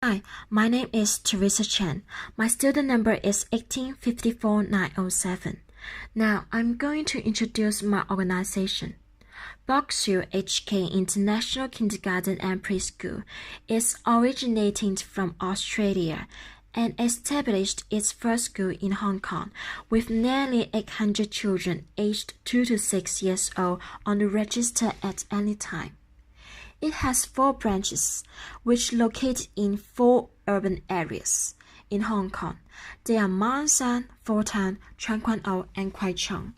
Hi, my name is Teresa Chen. My student number is 1854907. Now, I'm going to introduce my organization. Boxiu HK International Kindergarten and Preschool is originating from Australia and established its first school in Hong Kong with nearly 800 children aged 2 to 6 years old on the register at any time. It has 4 branches, which located in 4 urban areas in Hong Kong. They are Ma On Shan, Fo Tan, Chuan Kwan O, and Kwai Chung.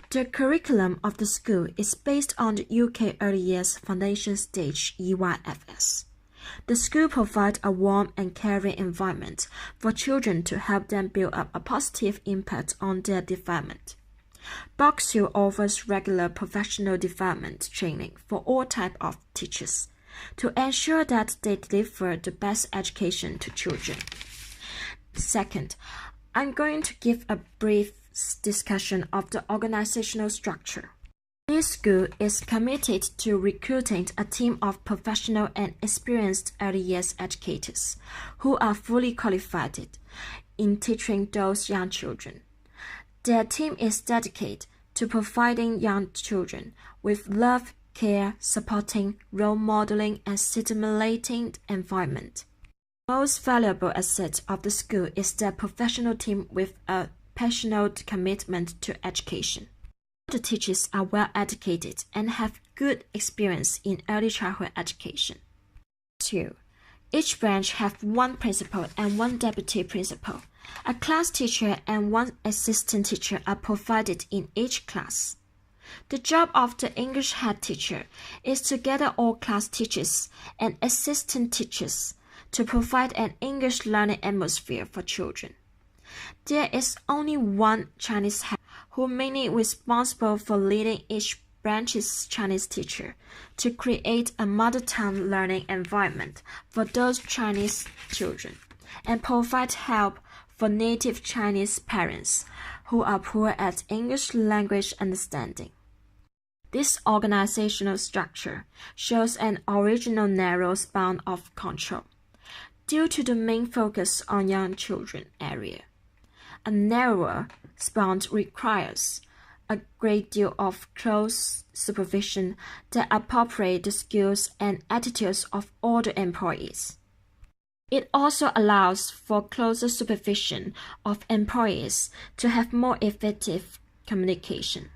The curriculum of the school is based on the UK Early Years Foundation Stage EYFS. The school provides a warm and caring environment for children to help them build up a positive impact on their development. Boxiu offers regular professional development training for all types of teachers to ensure that they deliver the best education to children. Second, I'm going to give a brief discussion of the organizational structure. This school is committed to recruiting a team of professional and experienced early years educators who are fully qualified in teaching those young children. Their team is dedicated to providing young children with love, care, supporting, role modeling, and stimulating environment. The most valuable asset of the school is their professional team with a passionate commitment to education. The teachers are well educated and have good experience in early childhood education. 2. Each branch has 1 principal and 1 deputy principal. A class teacher and 1 assistant teacher are provided in each class. The job of the English head teacher is to gather all class teachers and assistant teachers to provide an English learning atmosphere for children. There is only 1 Chinese head who mainly responsible for leading each branch's Chinese teacher to create a mother tongue learning environment for those Chinese children and provide help for native Chinese parents who are poor at English language understanding. This organizational structure shows an original narrow span of control due to the main focus on young children area. A narrower span requires a great deal of close supervision that appropriates the skills and attitudes of all the employees. It also allows for closer supervision of employees to have more effective communication.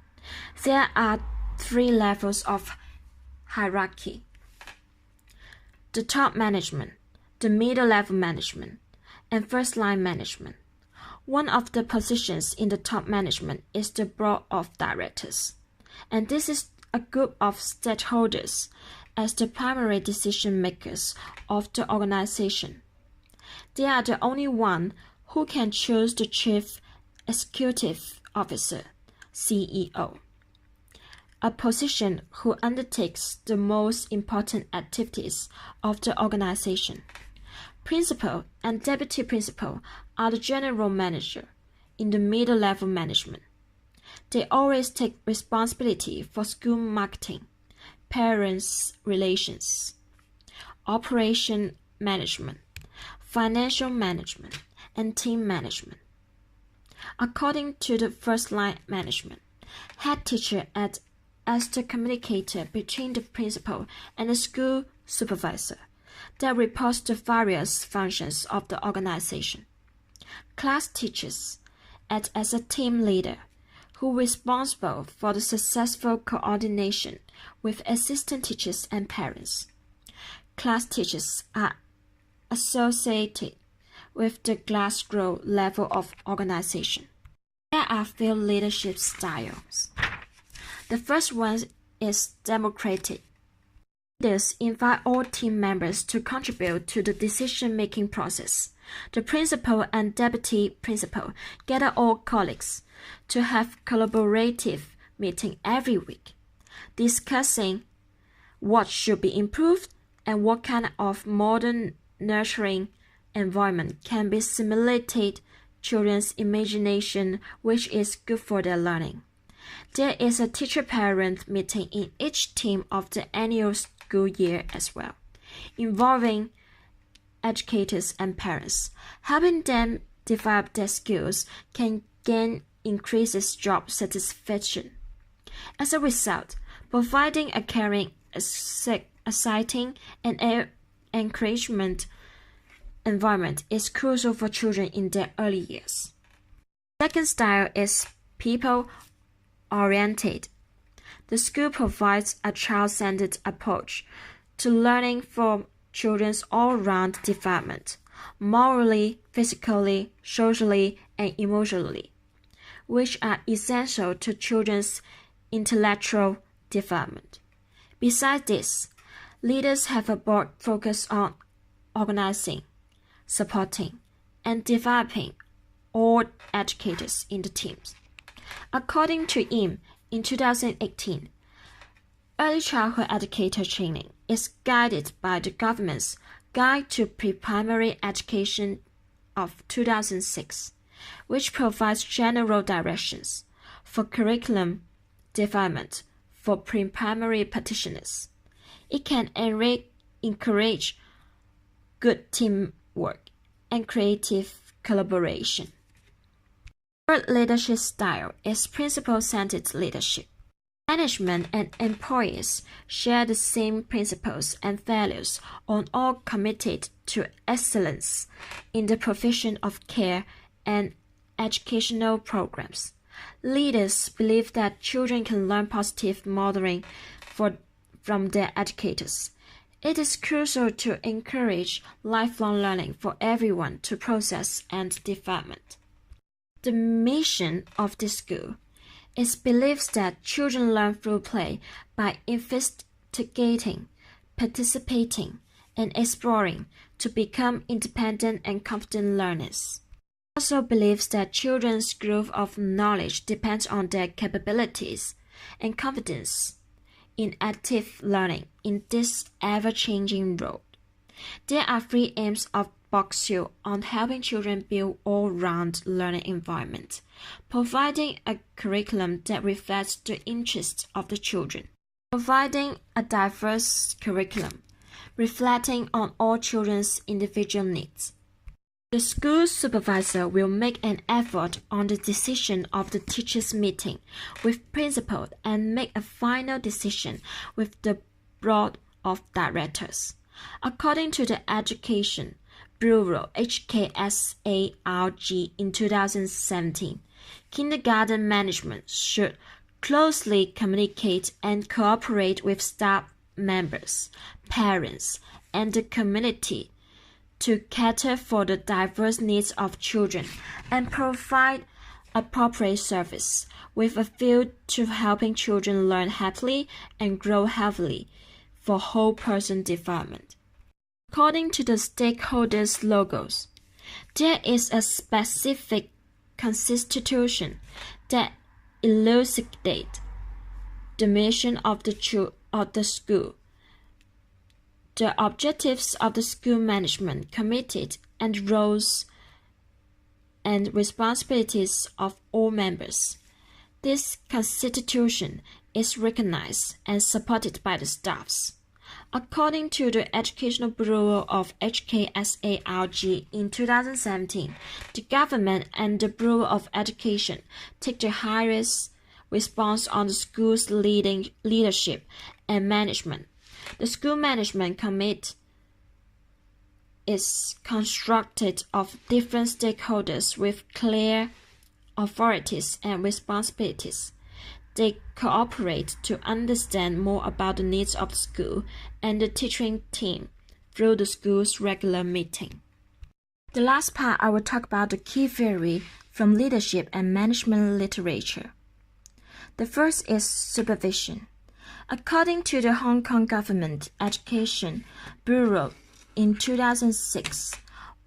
There are 3 levels of hierarchy: the top management, the middle level management, and first line management. One of the positions in the top management is the board of directors, and this is a group of stakeholders as the primary decision makers of the organization. They are the only one who can choose the Chief Executive Officer, CEO, a position who undertakes the most important activities of the organization. Principal and deputy principal are the general manager in the middle level management. They always take responsibility for school marketing, parents' relations, operation management, financial management, and team management. According to the first line management, head teacher acts as the communicator between the principal and the school supervisor that reports the various functions of the organization. Class teachers act as a team leader who is responsible for the successful coordination with assistant teachers and parents. Class teachers are associated with the grassroots level of organization. There are few leadership styles. The first one is democratic. Leaders invite all team members to contribute to the decision-making process. The principal and deputy principal gather all colleagues to have collaborative meeting every week, discussing what should be improved and what kind of modern nurturing environment can be stimulated children's imagination, which is good for their learning. There is a teacher-parent meeting in each team of the annual school year as well, involving educators and parents. Helping them develop their skills can gain increases job satisfaction. As a result, providing a caring, exciting, and encouragement environment is crucial for children in their early years. Second style is people-oriented. The school provides a child-centered approach to learning for children's all-round development, morally, physically, socially, and emotionally, which are essential to children's intellectual development. Besides this, leaders have a broad focus on organizing, supporting, and developing all educators in the teams. According to IM, in 2018, early childhood educator training is guided by the government's Guide to Pre-Primary Education of 2006, which provides general directions for curriculum development for pre-primary practitioners. It can encourage good teamwork and creative collaboration. Third leadership style is principle-centered leadership. Management and employees share the same principles and values and all committed to excellence in the provision of care and educational programs. Leaders believe that children can learn positive modeling from their educators. It is crucial to encourage lifelong learning for everyone to process and development. The mission of the school is believes that children learn through play by investigating, participating, and exploring to become independent and confident learners. It also believes that children's growth of knowledge depends on their capabilities and confidence in active learning in this ever-changing world. There are 3 aims of BOXU on helping children build all-round learning environment, providing a curriculum that reflects the interests of the children, providing a diverse curriculum, reflecting on all children's individual needs. The school supervisor will make an effort on the decision of the teachers' meeting with principal and make a final decision with the board of directors. According to the Education Bureau HKSARG in 2017, kindergarten management should closely communicate and cooperate with staff members, parents, and the community to cater for the diverse needs of children and provide appropriate service with a view to helping children learn happily and grow healthily for whole person development. According to the stakeholders' logos, there is a specific constitution that elucidates the mission of the school, the objectives of the school management committee, and roles and responsibilities of all members. This constitution is recognized and supported by the staffs. According to the Educational Bureau of HKSARG in 2017, the government and the Bureau of Education take the highest response on the school's leadership and management. The school management committee is constructed of different stakeholders with clear authorities and responsibilities. They cooperate to understand more about the needs of the school and the teaching team through the school's regular meeting. The last part, I will talk about the key theory from leadership and management literature. The first is supervision. According to the Hong Kong Government Education Bureau in 2006,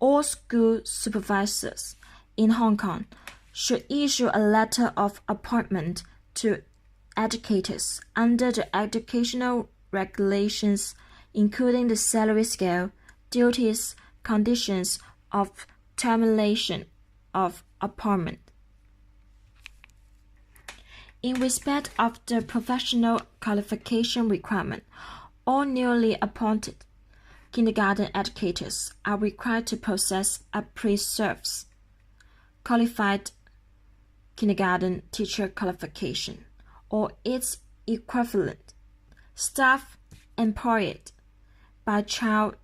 all school supervisors in Hong Kong should issue a letter of appointment to educators under the educational regulations, including the salary scale, duties, conditions of termination of appointment. In respect of the professional qualification requirement, all newly appointed kindergarten educators are required to possess a pre-service qualified kindergarten teacher qualification or its equivalent. Staff employed by child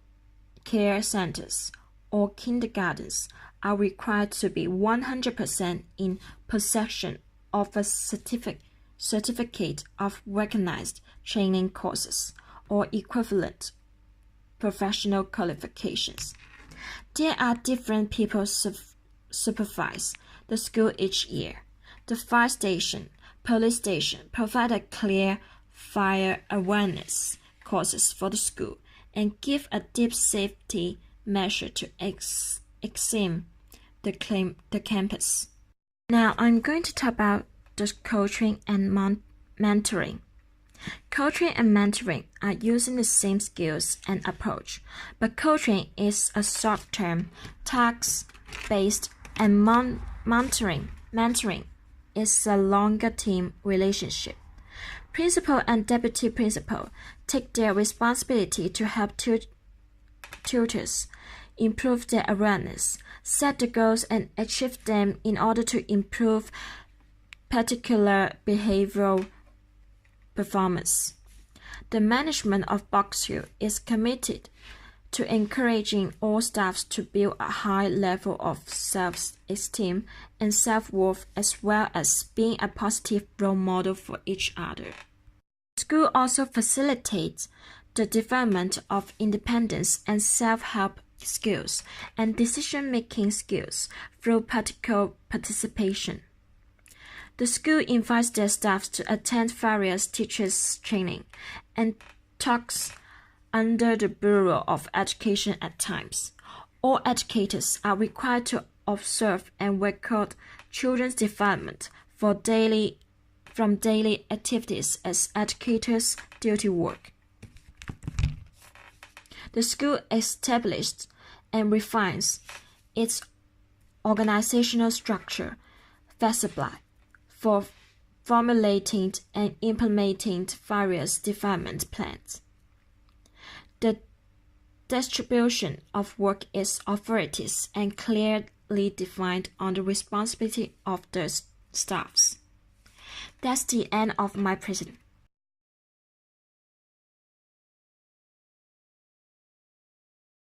care centers or kindergartens are required to be 100% in possession of a certificate of recognized training courses or equivalent professional qualifications. There are different people supervise the school each year. The fire station, police station provide a clear fire awareness courses for the school and give a deep safety measure to examine the campus. Now I'm going to talk about the coaching and mentoring. Coaching and mentoring are using the same skills and approach, but coaching is a short-term, task-based, and mentoring is a longer team relationship. Principal and deputy principal take their responsibility to help tutors improve their awareness, set the goals, and achieve them in order to improve particular behavioral performance. The management of Box Hill is committed to encouraging all staffs to build a high level of self-esteem and self-worth, as well as being a positive role model for each other. The school also facilitates the development of independence and self-help skills and decision-making skills through practical participation. The school invites their staff to attend various teachers' training and talks under the Bureau of Education at times. All educators are required to observe and record children's development from daily activities as educators' duty work. The school established and refines its organizational structure flexibly for formulating and implementing various development plans. The distribution of work is authorities and clearly defined on the responsibility of the staffs. That's the end of my presentation.